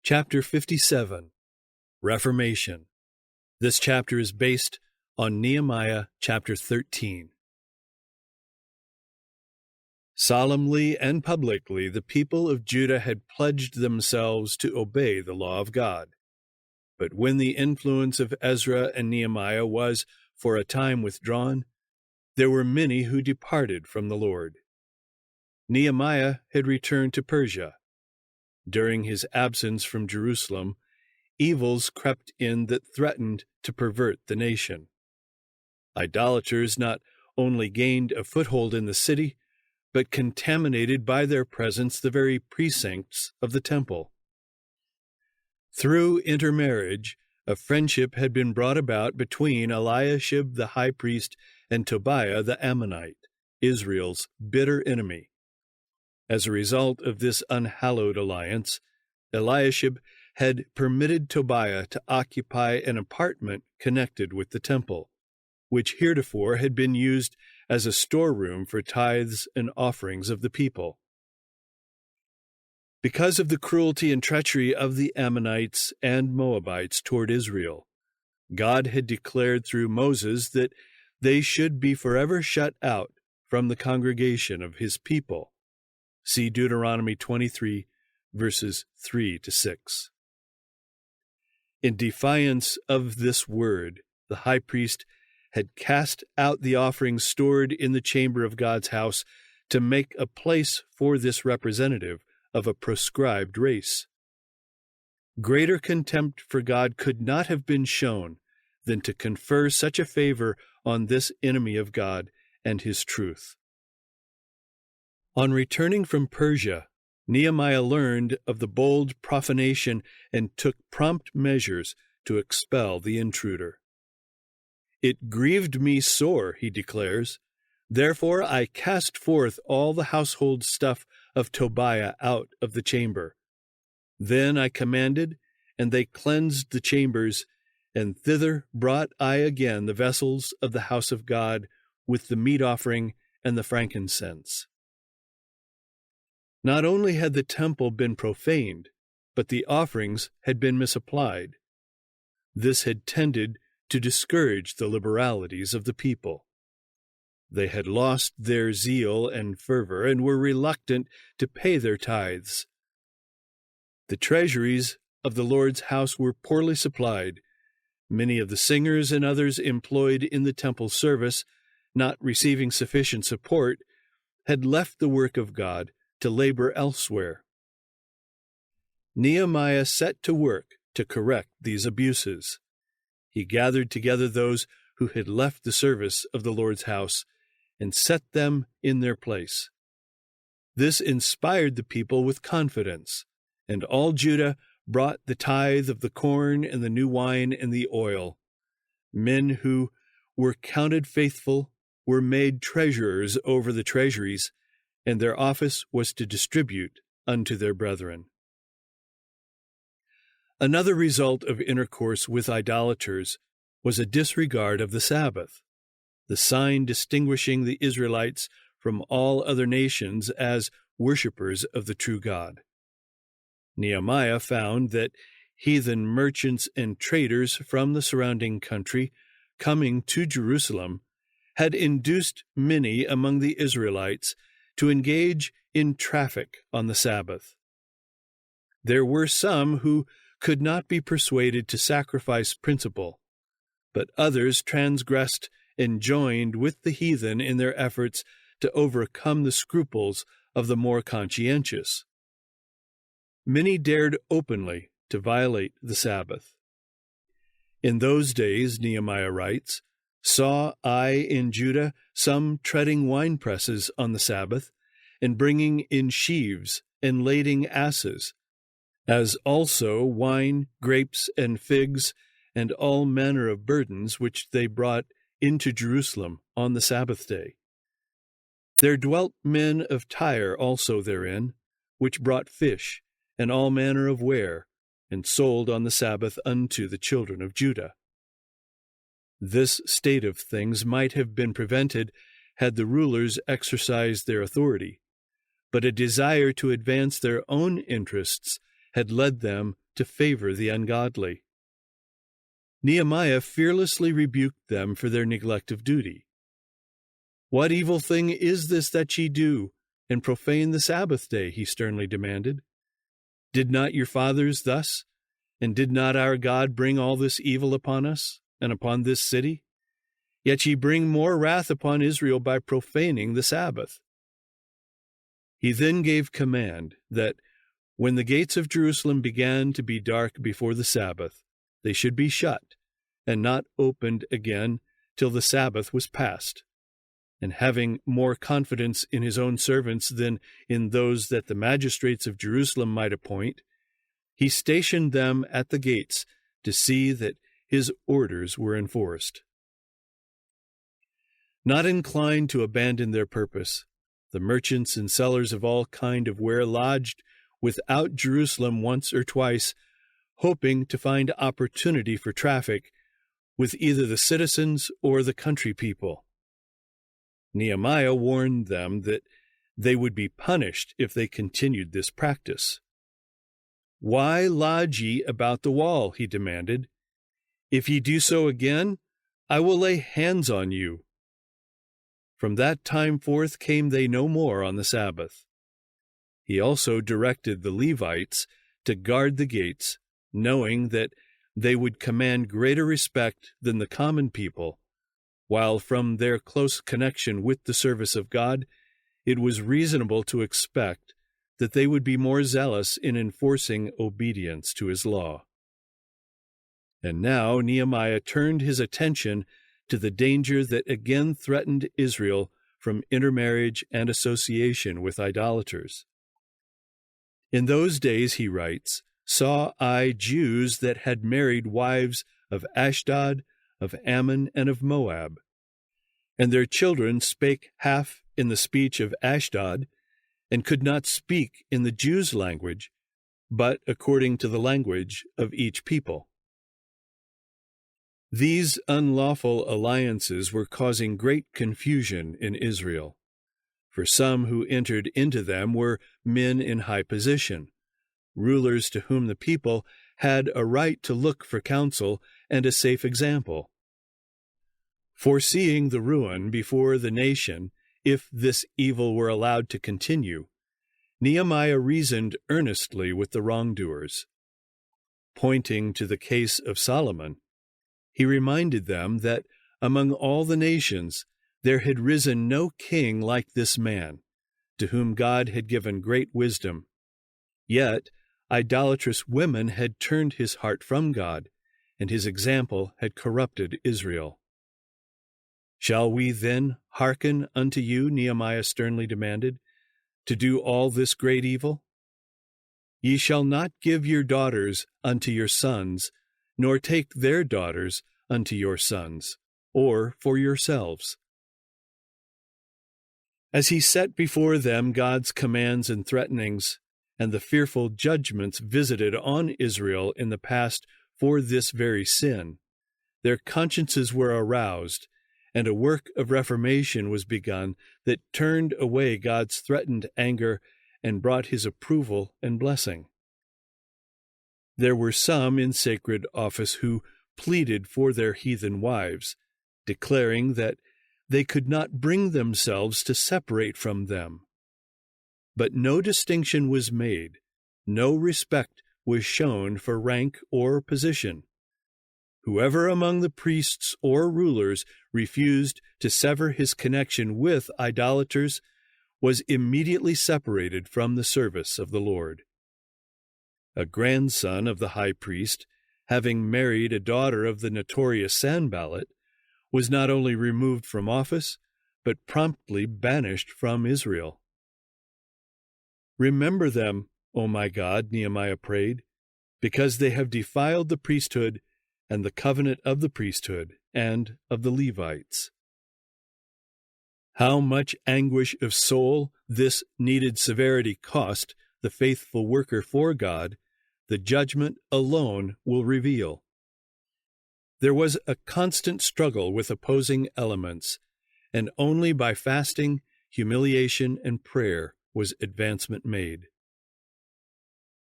Chapter 57, Reformation. This chapter is based on Nehemiah chapter 13. Solemnly and publicly, the people of Judah had pledged themselves to obey the law of God. But when the influence of Ezra and Nehemiah was for a time withdrawn, there were many who departed from the Lord. Nehemiah had returned to Persia. During his absence from Jerusalem, evils crept in that threatened to pervert the nation. Idolaters not only gained a foothold in the city, but contaminated by their presence the very precincts of the temple. Through intermarriage, a friendship had been brought about between Eliashib the high priest and Tobiah the Ammonite, Israel's bitter enemy. As a result of this unhallowed alliance, Eliashib had permitted Tobiah to occupy an apartment connected with the temple, which heretofore had been used as a storeroom for tithes and offerings of the people. Because of the cruelty and treachery of the Ammonites and Moabites toward Israel, God had declared through Moses that they should be forever shut out from the congregation of his people. See Deuteronomy 23, verses 3 to 6. In defiance of this word, the high priest had cast out the offerings stored in the chamber of God's house to make a place for this representative of a proscribed race. Greater contempt for God could not have been shown than to confer such a favor on this enemy of God and his truth. On returning from Persia, Nehemiah learned of the bold profanation and took prompt measures to expel the intruder. "It grieved me sore," he declares. "Therefore I cast forth all the household stuff of Tobiah out of the chamber. Then I commanded, and they cleansed the chambers, and thither brought I again the vessels of the house of God with the meat offering and the frankincense." Not only had the temple been profaned, but the offerings had been misapplied. This had tended to discourage the liberalities of the people. They had lost their zeal and fervor and were reluctant to pay their tithes. The treasuries of the Lord's house were poorly supplied. Many of the singers and others employed in the temple service, not receiving sufficient support, had left the work of God to labor elsewhere. Nehemiah set to work to correct these abuses. He gathered together those who had left the service of the Lord's house and set them in their place. This inspired the people with confidence, and all Judah brought the tithe of the corn and the new wine and the oil. Men who were counted faithful were made treasurers over the treasuries, and their office was to distribute unto their brethren. Another result of intercourse with idolaters was a disregard of the Sabbath, the sign distinguishing the Israelites from all other nations as worshippers of the true God. Nehemiah found that heathen merchants and traders from the surrounding country coming to Jerusalem had induced many among the Israelites to engage in traffic on the Sabbath. There were some who could not be persuaded to sacrifice principle, but others transgressed and joined with the heathen in their efforts to overcome the scruples of the more conscientious. Many dared openly to violate the Sabbath. In those days, Nehemiah writes, "Saw I in Judah some treading wine presses on the Sabbath, and bringing in sheaves and lading asses, as also wine, grapes, and figs, and all manner of burdens which they brought into Jerusalem on the Sabbath day. There dwelt men of Tyre also therein, which brought fish, and all manner of ware, and sold on the Sabbath unto the children of Judah." This state of things might have been prevented had the rulers exercised their authority, but a desire to advance their own interests had led them to favor the ungodly. Nehemiah fearlessly rebuked them for their neglect of duty. "What evil thing is this that ye do, and profane the Sabbath day?" he sternly demanded. "Did not your fathers thus, and did not our God bring all this evil upon us, and upon this city? Yet ye bring more wrath upon Israel by profaning the Sabbath." He then gave command that when the gates of Jerusalem began to be dark before the Sabbath, they should be shut, and not opened again till the Sabbath was past. And having more confidence in his own servants than in those that the magistrates of Jerusalem might appoint, he stationed them at the gates to see that his orders were enforced. Not inclined to abandon their purpose, the merchants and sellers of all kind of ware lodged without Jerusalem once or twice, hoping to find opportunity for traffic with either the citizens or the country people. Nehemiah warned them that they would be punished if they continued this practice. "Why lodge ye about the wall?" he demanded. "If ye do so again, I will lay hands on you." From that time forth came they no more on the Sabbath. He also directed the Levites to guard the gates, knowing that they would command greater respect than the common people, while from their close connection with the service of God, it was reasonable to expect that they would be more zealous in enforcing obedience to his law. And now Nehemiah turned his attention to the danger that again threatened Israel from intermarriage and association with idolaters. "In those days," he writes, "saw I Jews that had married wives of Ashdod, of Ammon, and of Moab. And their children spake half in the speech of Ashdod, and could not speak in the Jews' language, but according to the language of each people." These unlawful alliances were causing great confusion in Israel, for some who entered into them were men in high position, rulers to whom the people had a right to look for counsel and a safe example. Foreseeing the ruin before the nation if this evil were allowed to continue, Nehemiah reasoned earnestly with the wrongdoers. Pointing to the case of Solomon, he reminded them that among all the nations there had risen no king like this man, to whom God had given great wisdom. Yet idolatrous women had turned his heart from God, and his example had corrupted Israel. "Shall we then hearken unto you," Nehemiah sternly demanded, "to do all this great evil? Ye shall not give your daughters unto your sons, nor take their daughters unto your sons, or for yourselves." As he set before them God's commands and threatenings, and the fearful judgments visited on Israel in the past for this very sin, their consciences were aroused, and a work of reformation was begun that turned away God's threatened anger and brought his approval and blessing. There were some in sacred office who pleaded for their heathen wives, declaring that they could not bring themselves to separate from them. But no distinction was made, no respect was shown for rank or position. Whoever among the priests or rulers refused to sever his connection with idolaters was immediately separated from the service of the Lord. A grandson of the high priest, having married a daughter of the notorious Sanballat, was not only removed from office, but promptly banished from Israel. "Remember them, O my God," Nehemiah prayed, "because they have defiled the priesthood and the covenant of the priesthood and of the Levites." How much anguish of soul this needed severity cost the faithful worker for God, the judgment alone will reveal. There was a constant struggle with opposing elements, and only by fasting, humiliation, and prayer was advancement made.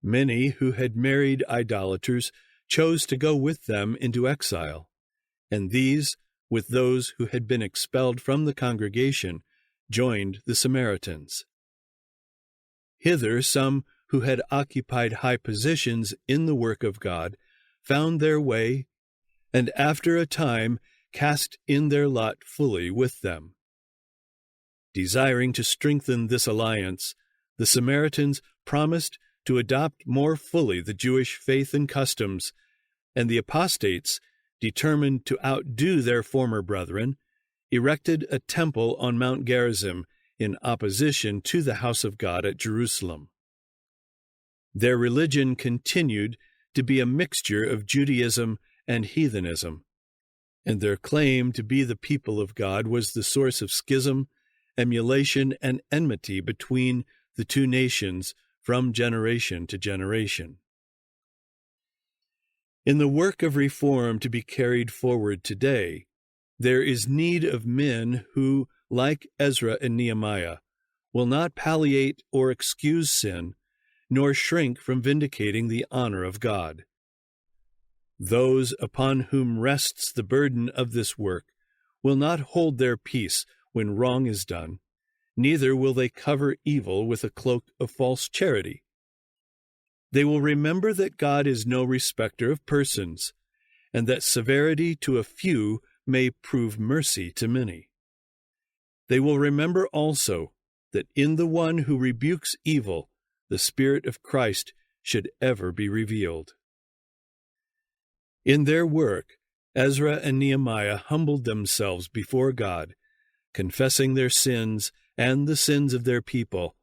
Many who had married idolaters chose to go with them into exile, and these, with those who had been expelled from the congregation, joined the Samaritans. Hither some who had occupied high positions in the work of God found their way, and after a time cast in their lot fully with them. Desiring to strengthen this alliance, the Samaritans promised to adopt more fully the Jewish faith and customs, and the apostates, determined to outdo their former brethren, erected a temple on Mount Gerizim in opposition to the house of God at Jerusalem. Their religion continued to be a mixture of Judaism and heathenism, and their claim to be the people of God was the source of schism, emulation, and enmity between the two nations from generation to generation. In the work of reform to be carried forward today, there is need of men who, like Ezra and Nehemiah, will not palliate or excuse sin, nor shrink from vindicating the honor of God. Those upon whom rests the burden of this work will not hold their peace when wrong is done, neither will they cover evil with a cloak of false charity. They will remember that God is no respecter of persons, and that severity to a few may prove mercy to many. They will remember also that in the one who rebukes evil, the Spirit of Christ should ever be revealed. In their work, Ezra and Nehemiah humbled themselves before God, confessing their sins and the sins of their people,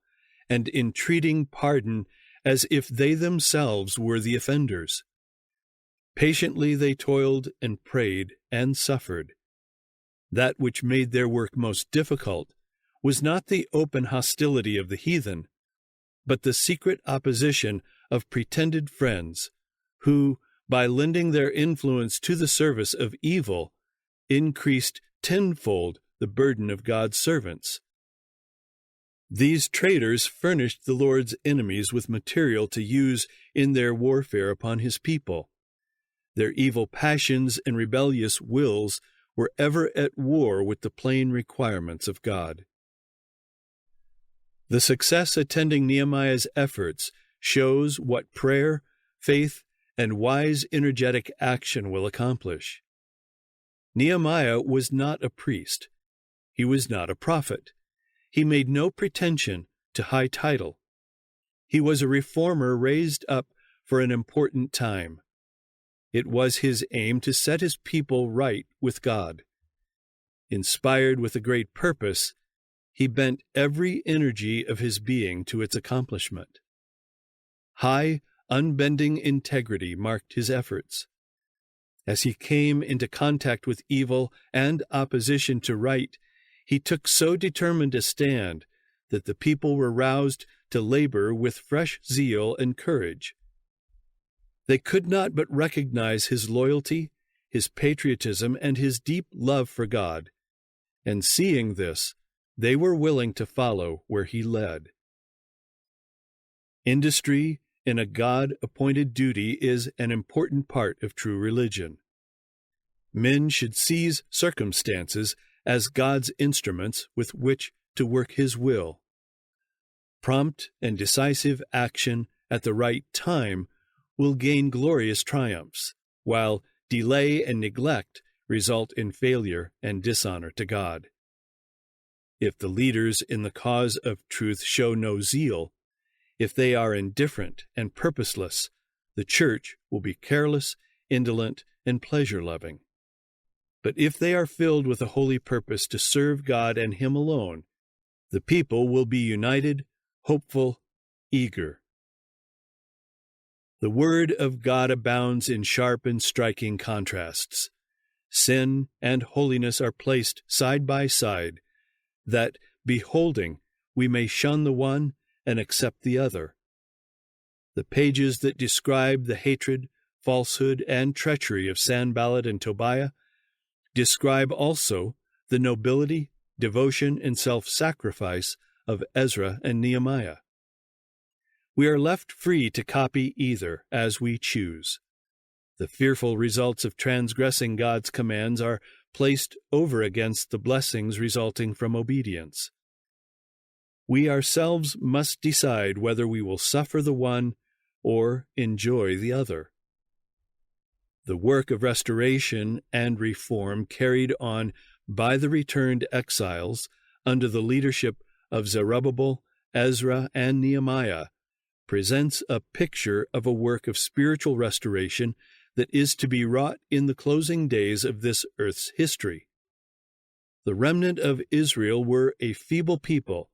and entreating pardon as if they themselves were the offenders. Patiently they toiled and prayed and suffered. That which made their work most difficult was not the open hostility of the heathen, but the secret opposition of pretended friends, who, by lending their influence to the service of evil, increased tenfold the burden of God's servants. These traitors furnished the Lord's enemies with material to use in their warfare upon his people. Their evil passions and rebellious wills were ever at war with the plain requirements of God. The success attending Nehemiah's efforts shows what prayer, faith, and wise, energetic action will accomplish. Nehemiah was not a priest. He was not a prophet. He made no pretension to high title. He was a reformer raised up for an important time. It was his aim to set his people right with God. Inspired with a great purpose, he bent every energy of his being to its accomplishment. High, unbending integrity marked his efforts. As he came into contact with evil and opposition to right, he took so determined a stand that the people were roused to labor with fresh zeal and courage. They could not but recognize his loyalty, his patriotism, and his deep love for God, and seeing this, they were willing to follow where he led. Industry in a God-appointed duty is an important part of true religion. Men should seize circumstances as God's instruments with which to work his will. Prompt and decisive action at the right time will gain glorious triumphs, while delay and neglect result in failure and dishonor to God. If the leaders in the cause of truth show no zeal, if they are indifferent and purposeless, the church will be careless, indolent, and pleasure-loving. But if they are filled with a holy purpose to serve God and Him alone, the people will be united, hopeful, eager. The Word of God abounds in sharp and striking contrasts. Sin and holiness are placed side by side, that, beholding, we may shun the one and accept the other. The pages that describe the hatred, falsehood, and treachery of Sanballat and Tobiah describe also the nobility, devotion, and self-sacrifice of Ezra and Nehemiah. We are left free to copy either as we choose. The fearful results of transgressing God's commands are placed over against the blessings resulting from obedience. We ourselves must decide whether we will suffer the one or enjoy the other. The work of restoration and reform carried on by the returned exiles under the leadership of Zerubbabel, Ezra, and Nehemiah presents a picture of a work of spiritual restoration that is to be wrought in the closing days of this earth's history. The remnant of Israel were a feeble people,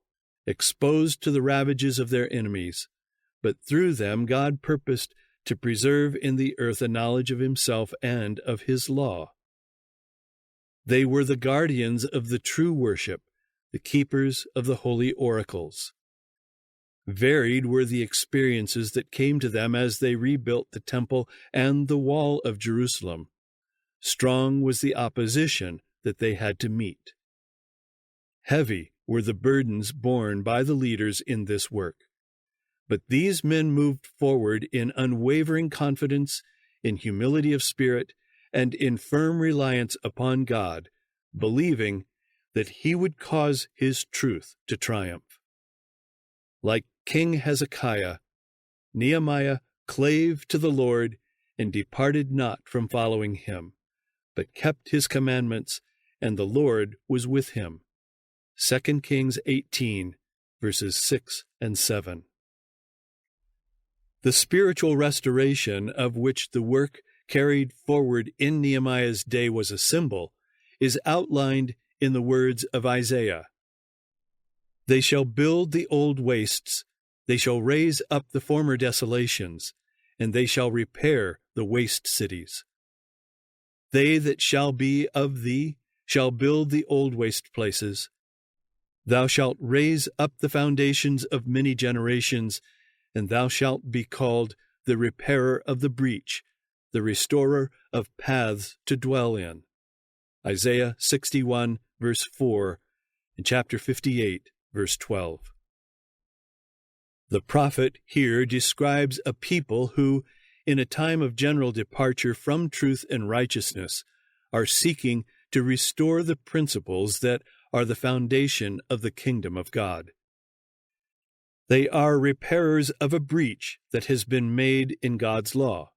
exposed to the ravages of their enemies, but through them God purposed to preserve in the earth a knowledge of himself and of his law. They were the guardians of the true worship, the keepers of the holy oracles. Varied were the experiences that came to them as they rebuilt the temple and the wall of Jerusalem. Strong was the opposition that they had to meet. Heavy were the burdens borne by the leaders in this work. But these men moved forward in unwavering confidence, in humility of spirit, and in firm reliance upon God, believing that he would cause his truth to triumph. Like King Hezekiah, Nehemiah clave to the Lord and departed not from following him, but kept his commandments, and the Lord was with him. 2 Kings 18, verses 6 and 7. The spiritual restoration of which the work carried forward in Nehemiah's day was a symbol is outlined in the words of Isaiah. They shall build the old wastes, they shall raise up the former desolations, and they shall repair the waste cities. They that shall be of thee shall build the old waste places. Thou shalt raise up the foundations of many generations, and thou shalt be called the repairer of the breach, the restorer of paths to dwell in. Isaiah 61, verse 4, and chapter 58, verse 12. The prophet here describes a people who, in a time of general departure from truth and righteousness, are seeking to restore the principles that are the foundation of the kingdom of God. They are repairers of a breach that has been made in God's law,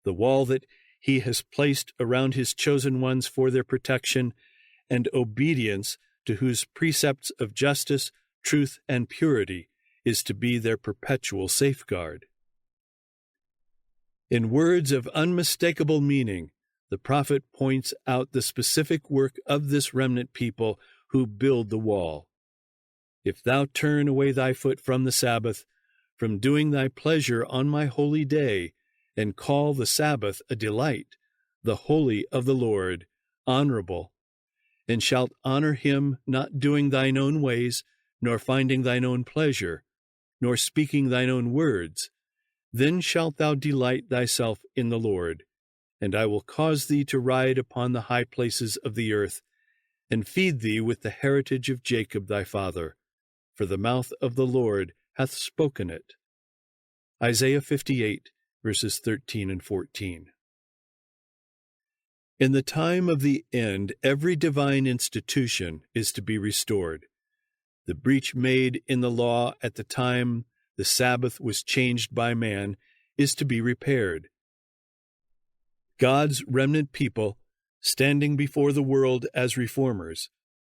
the wall that he has placed around his chosen ones for their protection and obedience, to whose precepts of justice, truth, and purity is to be their perpetual safeguard. In words of unmistakable meaning, the prophet points out the specific work of this remnant people who build the wall. If thou turn away thy foot from the Sabbath, from doing thy pleasure on my holy day, and call the Sabbath a delight, the holy of the Lord, honorable, and shalt honor him, not doing thine own ways, nor finding thine own pleasure, nor speaking thine own words, then shalt thou delight thyself in the Lord, and I will cause thee to ride upon the high places of the earth, and feed thee with the heritage of Jacob thy father, for the mouth of the Lord hath spoken it. Isaiah 58, verses 13 and 14. In the time of the end, every divine institution is to be restored. The breach made in the law at the time the Sabbath was changed by man is to be repaired. God's remnant people, standing before the world as reformers,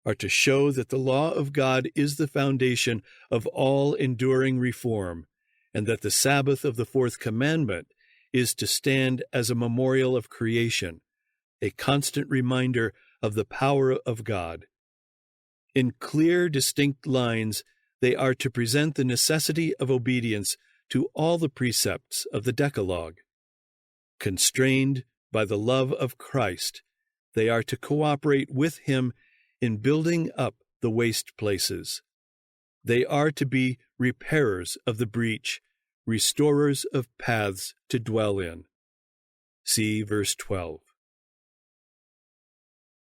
are to show that the law of God is the foundation of all enduring reform, and that the Sabbath of the fourth commandment is to stand as a memorial of creation, a constant reminder of the power of God. In clear, distinct lines, they are to present the necessity of obedience to all the precepts of the Decalogue. Constrained by the love of Christ, they are to cooperate with him in building up the waste places. They are to be repairers of the breach, restorers of paths to dwell in. See verse 12.